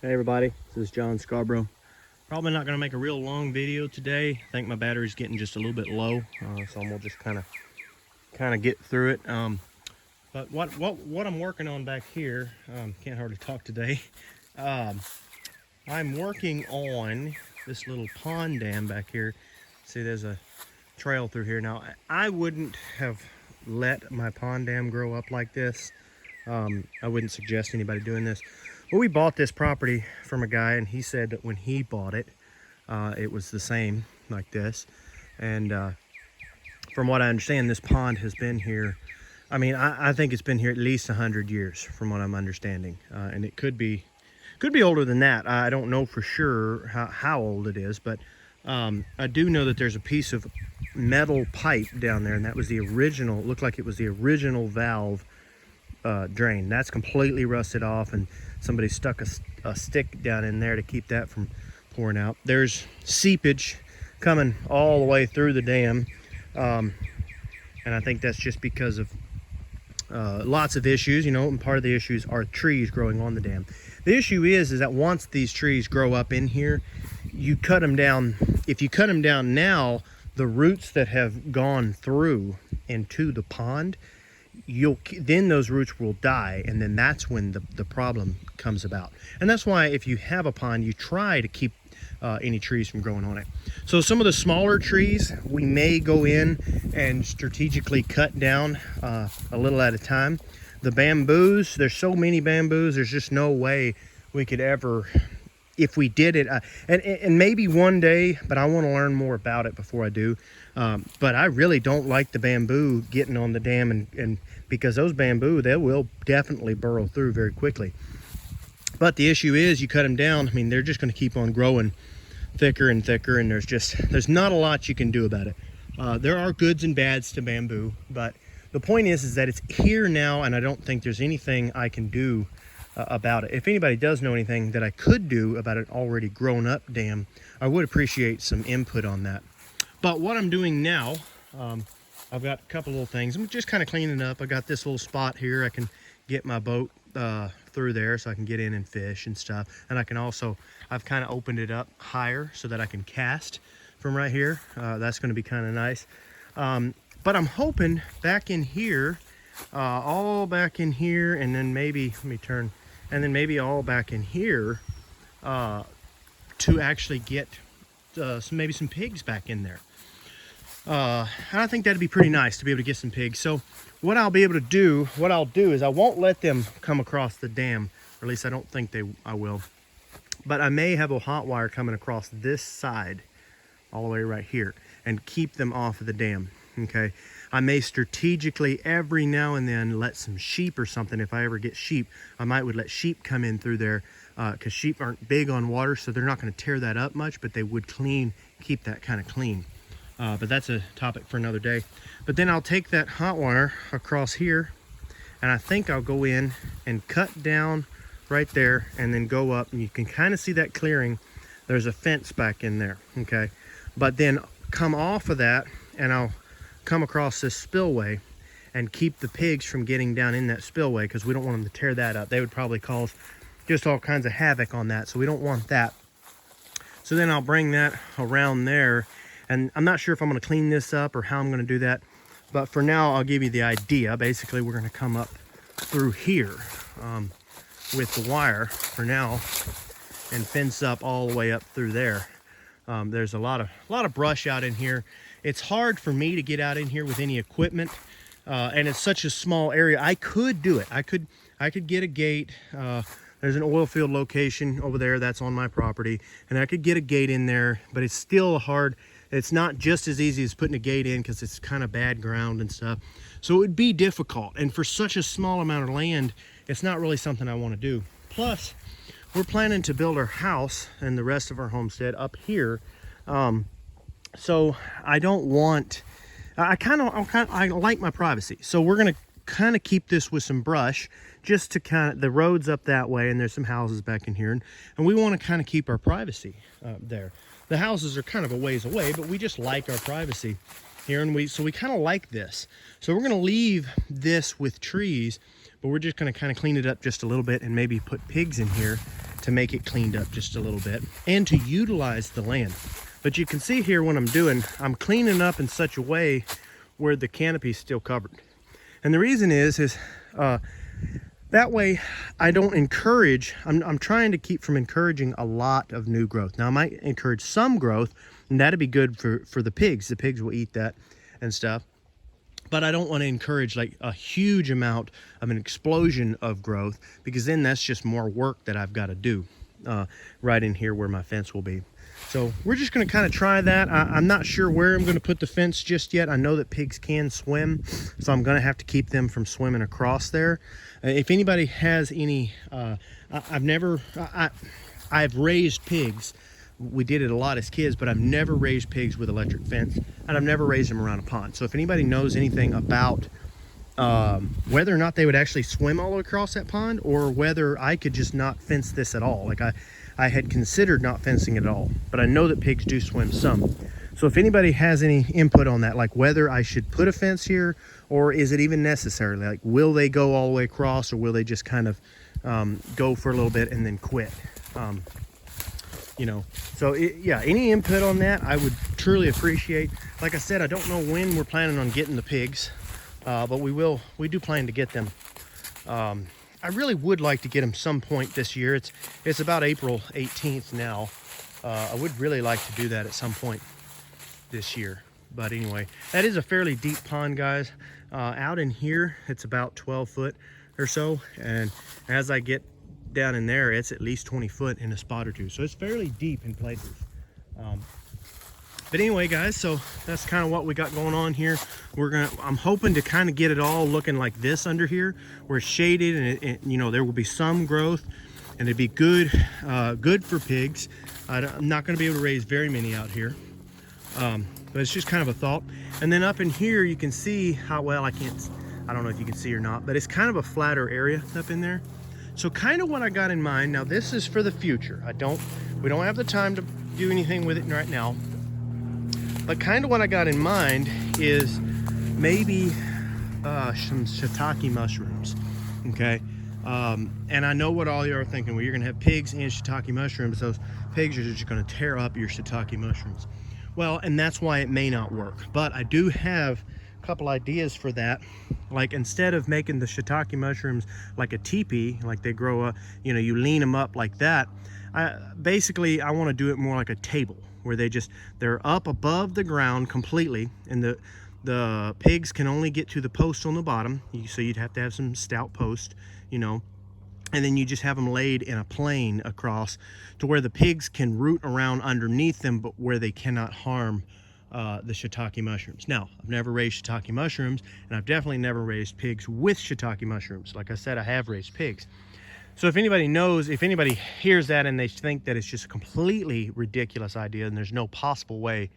Hey everybody, this is John Scarborough. Probably not going to make a real long video today. I think my battery's getting just a little bit low, so I'm gonna just kind of get through it. But what I'm working on back here, can't hardly talk today. I'm working on this little pond dam back here. See, there's a trail through here. Now, I wouldn't have let my pond dam grow up like this. I wouldn't suggest anybody doing this. Well, we bought this property from a guy, and he said that when he bought it, it was the same like this. And from what I understand, this pond has been here. I mean, I think it's been here at least 100 years, from what I'm understanding, and it could be older than that. I don't know for sure how old it is, but I do know that there's a piece of metal pipe down there, and that was the original. It looked like it was the original valve drain. That's completely rusted off, and somebody stuck a stick down in there to keep that from pouring out. There's seepage coming all the way through the dam, and I think that's just because of lots of issues, you know, and part of the issues are trees growing on the dam. The issue is that once these trees grow up in here, you cut them down. If you cut them down now, the roots that have gone through into the pond, then those roots will die, and then that's when the problem comes about. And that's why if you have a pond, you try to keep any trees from growing on it. So some of the smaller trees we may go in and strategically cut down a little at a time. The bamboos, there's so many bamboos, there's just no way we could ever, if we did it, and maybe one day, but I want to learn more about it before I do. But I really don't like the bamboo getting on the dam, and because those bamboo, they will definitely burrow through very quickly. But the issue is, you cut them down, I mean, they're just going to keep on growing thicker and thicker, and there's not a lot you can do about it. There are goods and bads to bamboo, but the point is that it's here now, and I don't think there's anything I can do about it. If anybody does know anything that I could do about an already grown up dam, I would appreciate some input on that. But what I'm doing now, I've got a couple little things. I'm just kind of cleaning up. I got this little spot here. I can get my boat through there so I can get in and fish and stuff. And I can also, I've kind of opened it up higher so that I can cast from right here. That's going to be kind of nice. But I'm hoping back in here, all back in here, and then maybe, let me turn, and then maybe all back in here to actually get maybe some pigs back in there. And I think that'd be pretty nice to be able to get some pigs. So what I'll do is I won't let them come across the dam, or at least I don't think I will. But I may have a hot wire coming across this side all the way right here and keep them off of the dam. Okay, I may strategically every now and then let some sheep or something. If I ever get sheep, I would let sheep come in through there, because sheep aren't big on water, so they're not going to tear that up much, but they would keep that kind of clean. But that's a topic for another day. But then I'll take that hot wire across here, and I think I'll go in and cut down right there and then go up, and you can kind of see that clearing. There's a fence back in there, okay? But then come off of that, and I'll come across this spillway and keep the pigs from getting down in that spillway, because we don't want them to tear that up. They would probably cause just all kinds of havoc on that, so we don't want that. So then I'll bring that around there, and I'm not sure if I'm going to clean this up or how I'm going to do that, but for now I'll give you the idea. Basically, we're going to come up through here with the wire for now and fence up all the way up through there. There's a lot of brush out in here. It's hard for me to get out in here with any equipment, and it's such a small area. I could do it. I could get a gate. There's an oil field location over there that's on my property, and I could get a gate in there, but it's still hard. It's not just as easy as putting a gate in, because it's kind of bad ground and stuff. So it would be difficult, and for such a small amount of land, it's not really something I want to do. Plus, we're planning to build our house and the rest of our homestead up here. So I don't want, I like my privacy. So we're going to kind of keep this with some brush, just to the road's up that way, and there's some houses back in here. And we want to kind of keep our privacy there. The houses are kind of a ways away, but we just like our privacy here. And so we kind of like this. So we're going to leave this with trees, but we're just going to kind of clean it up just a little bit and maybe put pigs in here to make it cleaned up just a little bit and to utilize the land. But you can see here what I'm doing, I'm cleaning up in such a way where the canopy is still covered. And the reason is that way I don't encourage, I'm trying to keep from encouraging a lot of new growth. Now I might encourage some growth, and that'd be good for the pigs. The pigs will eat that and stuff. But I don't want to encourage like a huge amount of an explosion of growth, because then that's just more work that I've got to do right in here where my fence will be. So we're just going to kind of try that. I'm not sure where I'm going to put the fence just yet. I know that pigs can swim, so I'm going to have to keep them from swimming across there. If anybody has any, I've raised pigs. We did it a lot as kids, but I've never raised pigs with electric fence, and I've never raised them around a pond. So if anybody knows anything about whether or not they would actually swim all the way across that pond, or whether I could just not fence this at all. Like I had considered not fencing it at all, but I know that pigs do swim some. So if anybody has any input on that, like whether I should put a fence here, or is it even necessary? Like, will they go all the way across, or will they just kind of go for a little bit and then quit? You know, so yeah, any input on that I would truly appreciate. Like I said, I don't know when we're planning on getting the pigs, but we do plan to get them. I really would like to get them some point this year. It's about April 18th now. I would really like to do that at some point this year. But anyway, that is a fairly deep pond, guys. Out in here, it's about 12 foot or so, and as I get down in there, it's at least 20 foot in a spot or two, so it's fairly deep in places. But anyway, guys, so that's kind of what we got going on here. I'm hoping to kind of get it all looking like this under here, where it's shaded, and you know, there will be some growth, and it'd be good for pigs. I'm not going to be able to raise very many out here, but it's just kind of a thought. And then up in here, you can see how well I don't know if you can see or not, but it's kind of a flatter area up in there. So kind of what I got in mind, now this is for the future. We don't have the time to do anything with it right now. But kind of what I got in mind is maybe some shiitake mushrooms, okay? And I know what all you are thinking. Well, you're gonna have pigs and shiitake mushrooms. Those pigs are just gonna tear up your shiitake mushrooms. Well, and that's why it may not work. But I do have couple ideas for that. Like, instead of making the shiitake mushrooms like a teepee, like they grow up, you know, you lean them up like that, I want to do it more like a table, where they're up above the ground completely, and the pigs can only get to the post on the bottom, so you'd have to have some stout post, you know, and then you just have them laid in a plane across to where the pigs can root around underneath them, but where they cannot harm the shiitake mushrooms. Now, I've never raised shiitake mushrooms, and I've definitely never raised pigs with shiitake mushrooms. Like I said, I have raised pigs. So if anybody knows, if anybody hears that and they think that it's just a completely ridiculous idea and there's no possible way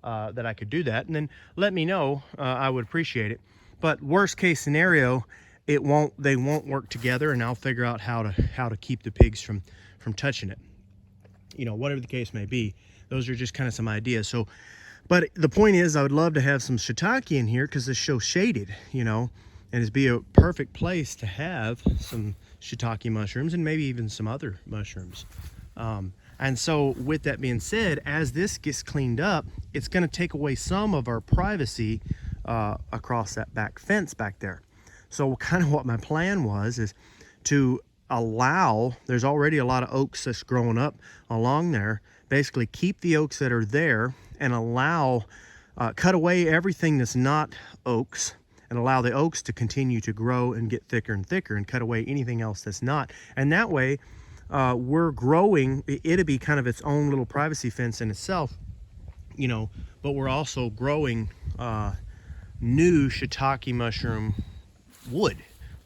that I could do that, and then let me know. I would appreciate it. But worst case scenario, they won't work together, and I'll figure out how to keep the pigs from touching it. You know, whatever the case may be. Those are just kind of some ideas. So, but the point is, I would love to have some shiitake in here because this show's shaded, you know, and it'd be a perfect place to have some shiitake mushrooms and maybe even some other mushrooms. And so with that being said, as this gets cleaned up, it's going to take away some of our privacy across that back fence back there. So kind of what my plan was is to allow, there's already a lot of oaks that's growing up along there, basically keep the oaks that are there and allow, cut away everything that's not oaks and allow the oaks to continue to grow and get thicker and thicker, and cut away anything else that's not. And that way we're growing, it'll be kind of its own little privacy fence in itself, you know, but we're also growing new shiitake mushroom wood,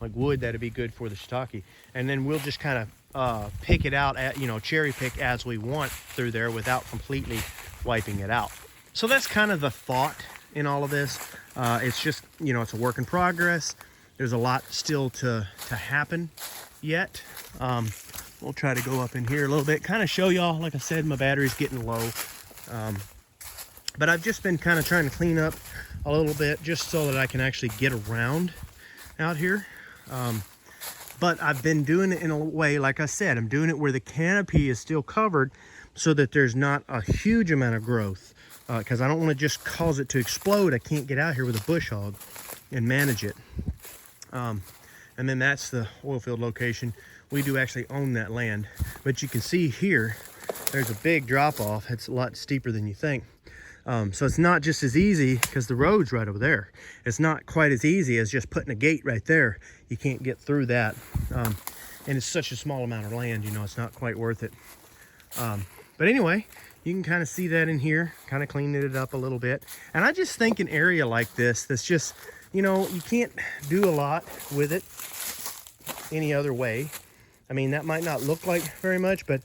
like wood that'd be good for the shiitake. And then we'll just kind of pick it out, you know, cherry pick as we want through there without completely wiping it out. So that's kind of the thought in all of this. It's just, you know, it's a work in progress. There's a lot still to happen yet. We'll try to go up in here a little bit, kind of show y'all. Like I said, my battery's getting low. But I've just been kind of trying to clean up a little bit just so that I can actually get around out here. But I've been doing it in a way, like I said, I'm doing it where the canopy is still covered so that there's not a huge amount of growth, because I don't want to just cause it to explode. I can't get out here with a bush hog and manage it. And then that's the oil field location. We do actually own that land, but you can see here, there's a big drop off. It's a lot steeper than you think. So it's not just as easy because the road's right over there. It's not quite as easy as just putting a gate right there. You can't get through that. And it's such a small amount of land, you know, it's not quite worth it. But anyway, you can kind of see that in here, kind of cleaning it up a little bit. And I just think an area like this, that's just, you know, you can't do a lot with it any other way. I mean, that might not look like very much, but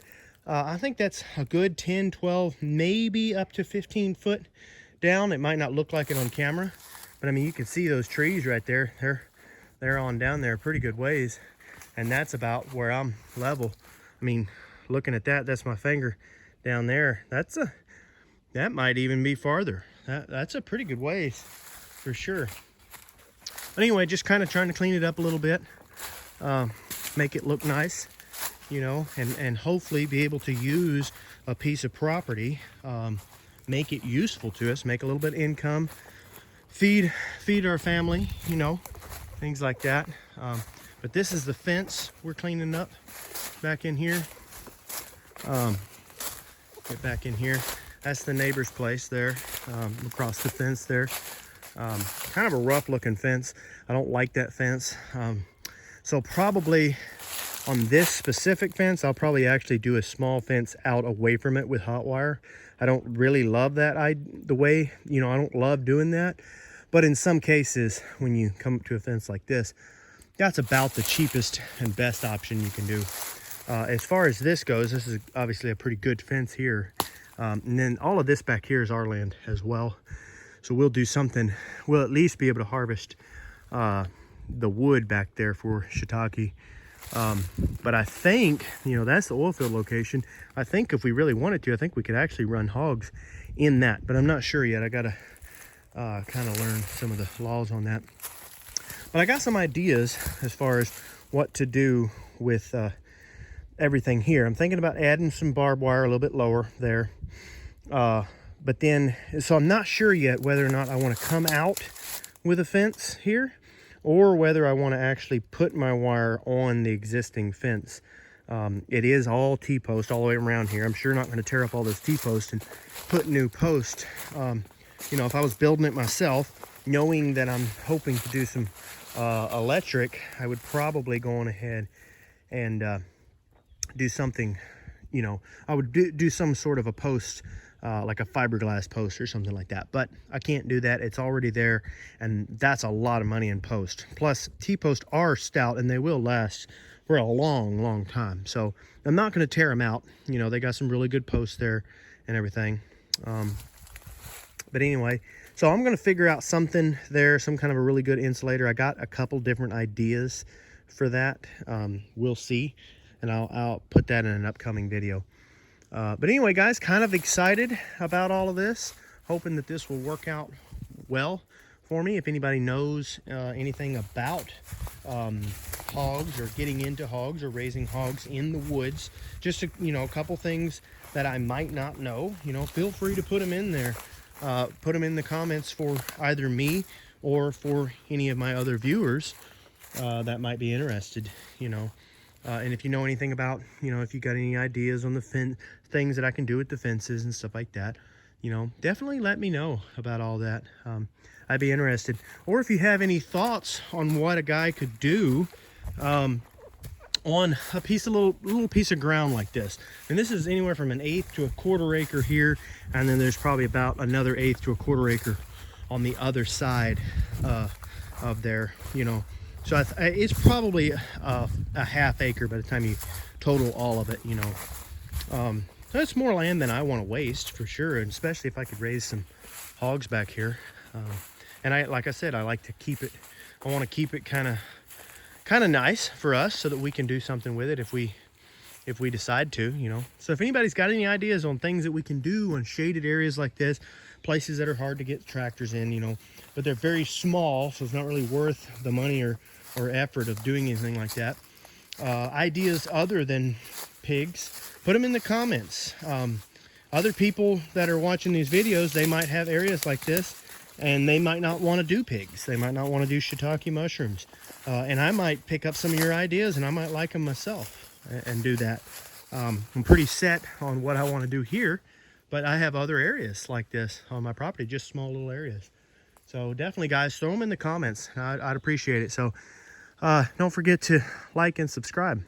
I think that's a good 10, 12, maybe up to 15 foot down. It might not look like it on camera, but I mean, you can see those trees right there. They're on down there a pretty good ways. And that's about where I'm level. I mean, looking at that, that's my finger down there. That might even be farther. That's a pretty good ways for sure. But anyway, just kind of trying to clean it up a little bit, make it look nice, you know, and hopefully be able to use a piece of property, make it useful to us, make a little bit of income, feed our family, you know, things like that. But this is the fence we're cleaning up back in here. Get back in here. That's the neighbor's place there, across the fence there. Kind of a rough looking fence. I don't like that fence. So probably on this specific fence, I'll probably actually do a small fence out away from it with hot wire. I don't really love that the way, you know, I don't love doing that. But in some cases, when you come up to a fence like this, that's about the cheapest and best option you can do. As far as this goes, this is obviously a pretty good fence here. And then all of this back here is our land as well. So we'll do something, we'll at least be able to harvest the wood back there for shiitake. But I think, you know, that's the oil field location. I think if we really wanted to, I think we could actually run hogs in that, but I'm not sure yet. I gotta kind of learn some of the laws on that. But I got some ideas as far as what to do with everything here. I'm thinking about adding some barbed wire a little bit lower there. But then, so I'm not sure yet whether or not I want to come out with a fence here, or whether I want to actually put my wire on the existing fence. It is all T-post all the way around here. I'm sure not going to tear up all this T-post and put new post. You know, if I was building it myself, knowing that I'm hoping to do some electric, I would probably go on ahead and do something, you know, I would do some sort of a post, like a fiberglass post or something like that. But I can't do that. It's already there, and that's a lot of money in post. Plus, T-posts are stout, and they will last for a long, long time. So I'm not going to tear them out. You know, they got some really good posts there and everything. But anyway, so I'm going to figure out something there, some kind of a really good insulator. I got a couple different ideas for that. We'll see, and I'll put that in an upcoming video. But anyway, guys, kind of excited about all of this, hoping that this will work out well for me. If anybody knows anything about hogs, or getting into hogs, or raising hogs in the woods, just a, you know, a couple things that I might not know, you know, feel free to put them in there. Put them in the comments for either me or for any of my other viewers that might be interested, you know. And if you know anything about, you know, if you got any ideas on the things that I can do with the fences and stuff like that, you know, definitely let me know about all that. I'd be interested. Or if you have any thoughts on what a guy could do on a piece of little piece of ground like this. And this is anywhere from 1/8 to 1/4 acre here, and then there's probably about another 1/8 to 1/4 acre on the other side of there, you know. So it's probably a 1/2 acre by the time you total all of it, you know. So it's more land than I want to waste for sure, and especially if I could raise some hogs back here. And like I said, I like to keep it. I want to keep it kind of nice for us, so that we can do something with it if we decide to, you know. So if anybody's got any ideas on things that we can do on shaded areas like this, places that are hard to get tractors in, you know, but they're very small, so it's not really worth the money or effort of doing anything like that. ideas other than pigs, put them in the comments. Other people that are watching these videos, they might have areas like this, and they might not want to do pigs. They might not want to do shiitake mushrooms. And I might pick up some of your ideas, and I might like them myself and do that. I'm pretty set on what I want to do here, but I have other areas like this on my property, just small little areas. So definitely, guys, throw them in the comments. I'd appreciate it. So don't forget to like and subscribe.